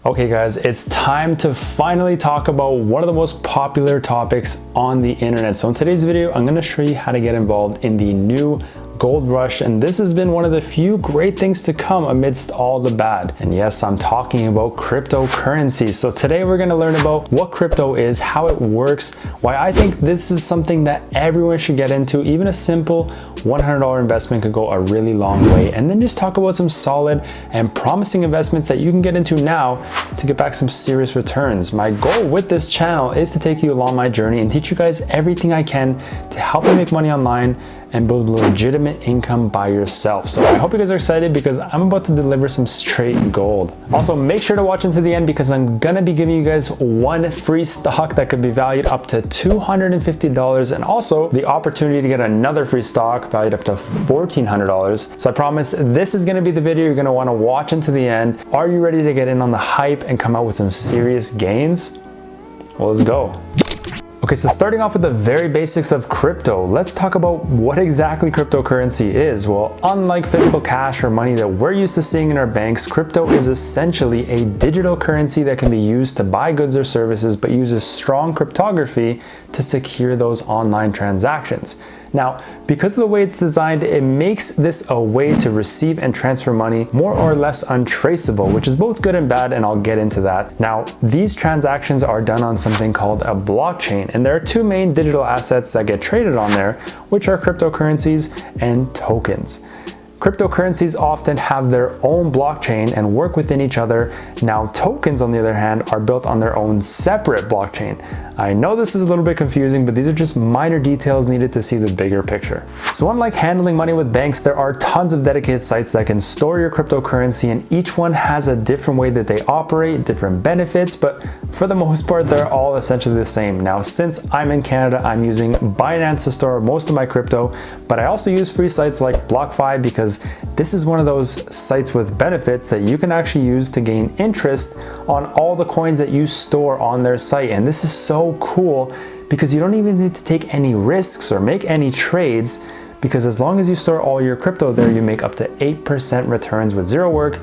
Okay guys, it's time to finally talk about one of the most popular topics on the internet. So in today's video, I'm gonna show you how to get involved in the new gold rush, and this has been one of the few great things to come amidst all the bad. And yes, I'm talking about cryptocurrency. So today we're going to learn about what crypto is, how it works, why I think this is something that everyone should get into. Even a simple $100 investment could go a really long way, and then just talk about some solid and promising investments that you can get into now to get back some serious returns. My goal with this channel is to take you along my journey and teach you guys everything I can to help you make money online and build legitimate income by yourself. So I hope you guys are excited because I'm about to deliver some straight gold. Also, make sure to watch until the end because I'm gonna be giving you guys one free stock that could be valued up to $250, and also the opportunity to get another free stock valued up to $1,400. So I promise this is gonna be the video you're gonna wanna watch until the end. Are you ready to get in on the hype and come out with some serious gains? Well, let's go. Okay, so starting off with the very basics of crypto, let's talk about what exactly cryptocurrency is. Well, unlike physical cash or money that we're used to seeing in our banks, crypto is essentially a digital currency that can be used to buy goods or services, but uses strong cryptography to secure those online transactions. Now, because of the way it's designed, it makes this a way to receive and transfer money more or less untraceable, which is both good and bad, and I'll get into that. Now, these transactions are done on something called a blockchain, and there are two main digital assets that get traded on there, which are cryptocurrencies and tokens. Cryptocurrencies often have their own blockchain and work within each other. Now, tokens, on the other hand, are built on their own separate blockchain. I know this is a little bit confusing, but these are just minor details needed to see the bigger picture. So unlike handling money with banks, there are tons of dedicated sites that can store your cryptocurrency, and each one has a different way that they operate, different benefits, but for the most part, they're all essentially the same. Now, since I'm in Canada, I'm using Binance to store most of my crypto, but I also use free sites like BlockFi because this is one of those sites with benefits that you can actually use to gain interest on all the coins that you store on their site. And this is so cool because you don't even need to take any risks or make any trades, because as long as you store all your crypto there, you make up to 8% returns with zero work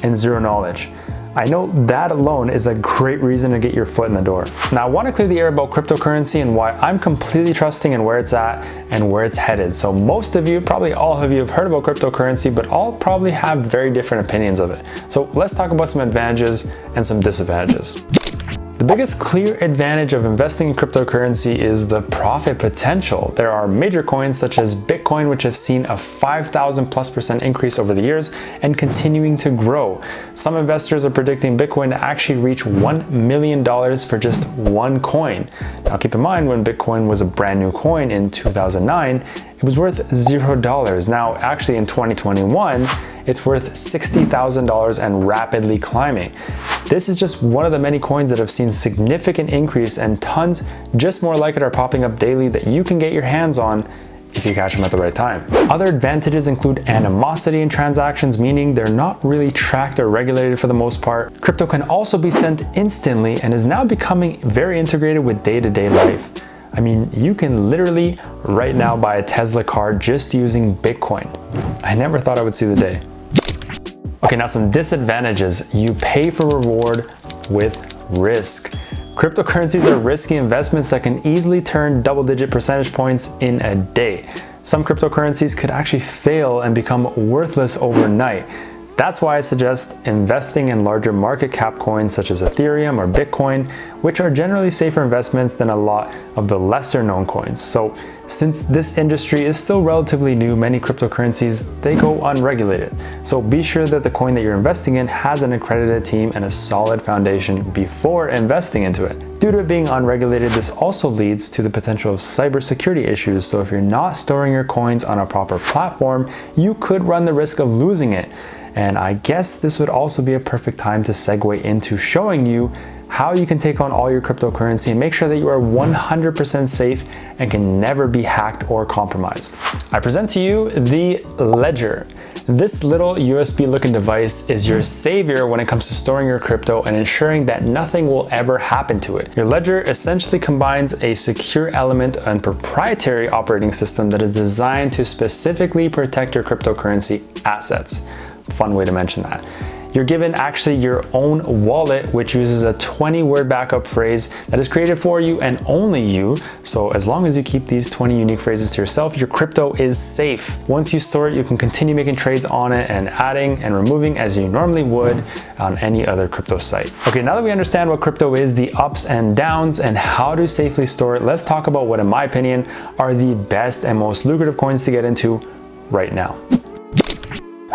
and zero knowledge. I know that alone is a great reason to get your foot in the door. Now, I want to clear the air about cryptocurrency and why I'm completely trusting in where it's at and where it's headed. So most of you, probably all of you, have heard about cryptocurrency, but all probably have very different opinions of it. So let's talk about some advantages and some disadvantages. The biggest clear advantage of investing in cryptocurrency is the profit potential. There are major coins such as Bitcoin, which have seen a 5,000+% increase over the years and continuing to grow. Some investors are predicting Bitcoin to actually reach $1 million for just one coin. Now keep in mind, when Bitcoin was a brand new coin in 2009, it was worth $0. Now, actually in 2021, it's worth $60,000 and rapidly climbing. This is just one of the many coins that have seen significant increase, and tons just more like it are popping up daily that you can get your hands on if you catch them at the right time. Other advantages include animosity in transactions, meaning they're not really tracked or regulated for the most part. Crypto can also be sent instantly and is now becoming very integrated with day-to-day life. I mean, you can literally right now buy a Tesla car just using Bitcoin. I never thought I would see the day. Okay, now some disadvantages. You pay for reward with risk. Cryptocurrencies are risky investments that can easily turn double-digit percentage points in a day. Some cryptocurrencies could actually fail and become worthless overnight. That's why I suggest investing in larger market cap coins such as Ethereum or Bitcoin, which are generally safer investments than a lot of the lesser known coins. So since this industry is still relatively new, many cryptocurrencies, they go unregulated. So be sure that the coin that you're investing in has an accredited team and a solid foundation before investing into it. Due to it being unregulated, this also leads to the potential of cybersecurity issues. So if you're not storing your coins on a proper platform, you could run the risk of losing it. And I guess this would also be a perfect time to segue into showing you how you can take on all your cryptocurrency and make sure that you are 100% safe and can never be hacked or compromised. I present to you the Ledger. This little USB looking device is your savior when it comes to storing your crypto and ensuring that nothing will ever happen to it. Your Ledger essentially combines a secure element and proprietary operating system that is designed to specifically protect your cryptocurrency assets. Fun way to mention that. you're given actually your own wallet, which uses a 20-word backup phrase that is created for you and only you. So as long as you keep these 20 unique phrases to yourself, your crypto is safe. Once you store it, you can continue making trades on it and adding and removing as you normally would on any other crypto site. Okay, now that we understand what crypto is, the ups and downs, and how to safely store it, let's talk about what, in my opinion, are the best and most lucrative coins to get into right now.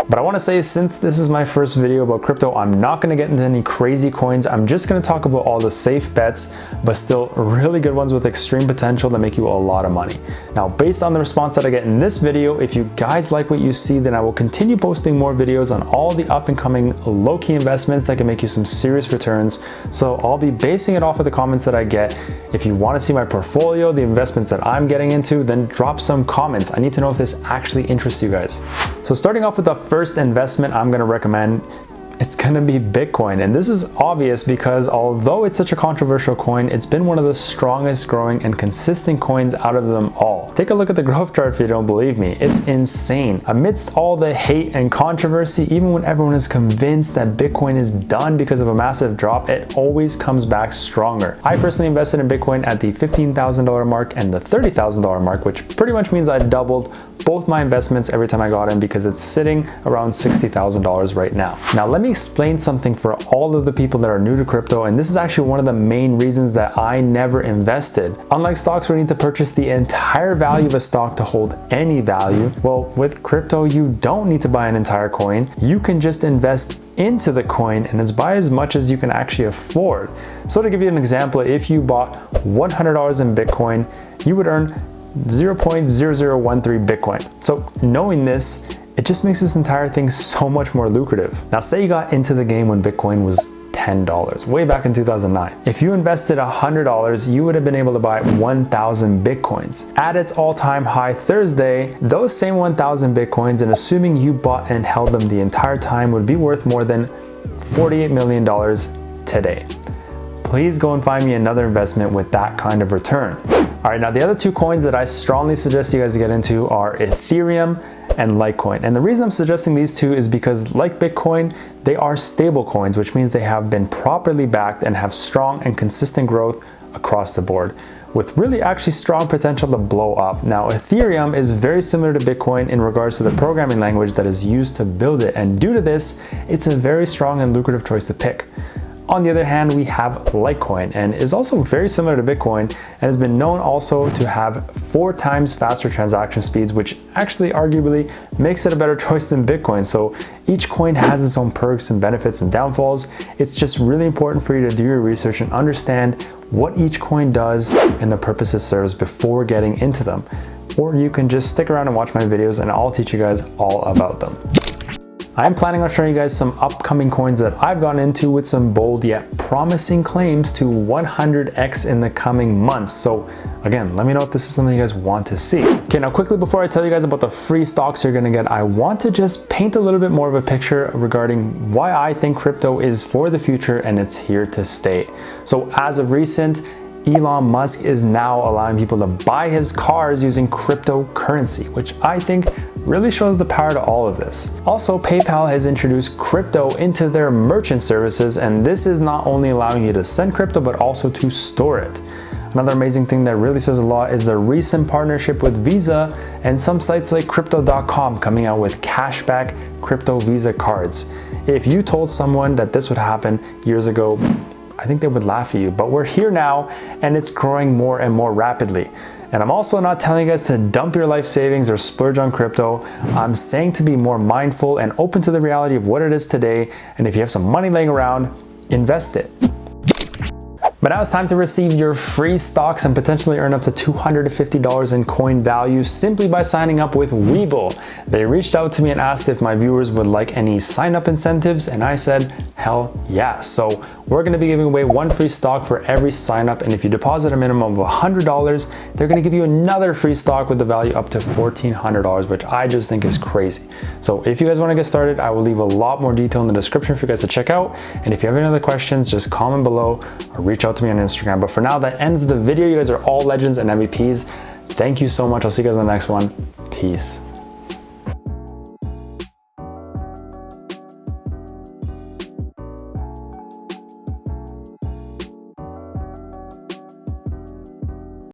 But I want to say, since this is my first video about crypto, I'm not going to get into any crazy coins. I'm just going to talk about all the safe bets, but still really good ones with extreme potential to make you a lot of money. Now, based on the response that I get in this video, if you guys like what you see, then I will continue posting more videos on all the up and coming low-key investments that can make you some serious returns. So I'll be basing it off of the comments that I get. If you want to see my portfolio, the investments that I'm getting into, then drop some comments. I need to know if this actually interests you guys. So starting off with the first investment I'm going to recommend, it's going to be Bitcoin. And this is obvious because although it's such a controversial coin, it's been one of the strongest growing and consistent coins out of them all. Take a look at the growth chart if you don't believe me. It's insane. Amidst all the hate and controversy, even when everyone is convinced that Bitcoin is done because of a massive drop, it always comes back stronger. I personally invested in Bitcoin at the $15,000 mark and the $30,000 mark, which pretty much means I doubled both my investments every time I got in, because it's sitting around $60,000 right now. Now, let me explain something for all of the people that are new to crypto, and this is actually one of the main reasons that I never invested. Unlike stocks where you need to purchase the entire value of a stock to hold any value, well, with crypto, you don't need to buy an entire coin. You can just invest into the coin and it's buy as much as you can actually afford. So to give you an example, if you bought $100 in Bitcoin, you would earn 0.0013 Bitcoin. So knowing this, it just makes this entire thing so much more lucrative. Now, say you got into the game when Bitcoin was $10, way back in 2009. If you invested $100, you would have been able to buy 1,000 Bitcoins. At its all-time high Thursday, those same 1,000 Bitcoins, and assuming you bought and held them the entire time, would be worth more than $48 million today. Please go and find me another investment with that kind of return. All right, now the other two coins that I strongly suggest you guys get into are Ethereum and Litecoin. And the reason I'm suggesting these two is because, like Bitcoin, they are stable coins, which means they have been properly backed and have strong and consistent growth across the board, with really actually strong potential to blow up. Now, Ethereum is very similar to Bitcoin in regards to the programming language that is used to build it. And due to this, it's a very strong and lucrative choice to pick. On the other hand, we have Litecoin, and is also very similar to Bitcoin and has been known also to have 4 times faster transaction speeds, which actually arguably makes it a better choice than Bitcoin. So each coin has its own perks and benefits and downfalls. It's just really important for you to do your research and understand what each coin does and the purpose it serves before getting into them. Or you can just stick around and watch my videos and I'll teach you guys all about them. I'm planning on showing you guys some upcoming coins that I've gone into with some bold yet promising claims to 100x in the coming months. So again, let me know if this is something you guys want to see. Okay, now quickly before I tell you guys about the free stocks you're gonna get, I want to just paint a little bit more of a picture regarding why I think crypto is for the future and it's here to stay. So as of recent, Elon Musk is now allowing people to buy his cars using cryptocurrency, which I think really shows the power to all of this. Also, PayPal has introduced crypto into their merchant services, and this is not only allowing you to send crypto, but also to store it. Another amazing thing that really says a lot is the recent partnership with Visa and some sites like Crypto.com coming out with cashback crypto Visa cards. If you told someone that this would happen years ago, I think they would laugh at you, but we're here now and it's growing more and more rapidly. And I'm also not telling you guys to dump your life savings or splurge on crypto. I'm saying to be more mindful and open to the reality of what it is today. And if you have some money laying around, invest it. But now it's time to receive your free stocks and potentially earn up to $250 in coin value simply by signing up with Webull. They reached out to me and asked if my viewers would like any sign-up incentives, and I said, hell yeah. So we're gonna be giving away 1 free stock for every sign-up, and if you deposit a minimum of $100, they're gonna give you another free stock with the value up to $1,400, which I just think is crazy. So if you guys wanna get started, I will leave a lot more detail in the description for you guys to check out, and if you have any other questions, just comment below or reach out to me on Instagram. But for now, that ends the video. You guys are all legends and MVPs. Thank you so much. I'll see you guys in the next one. Peace.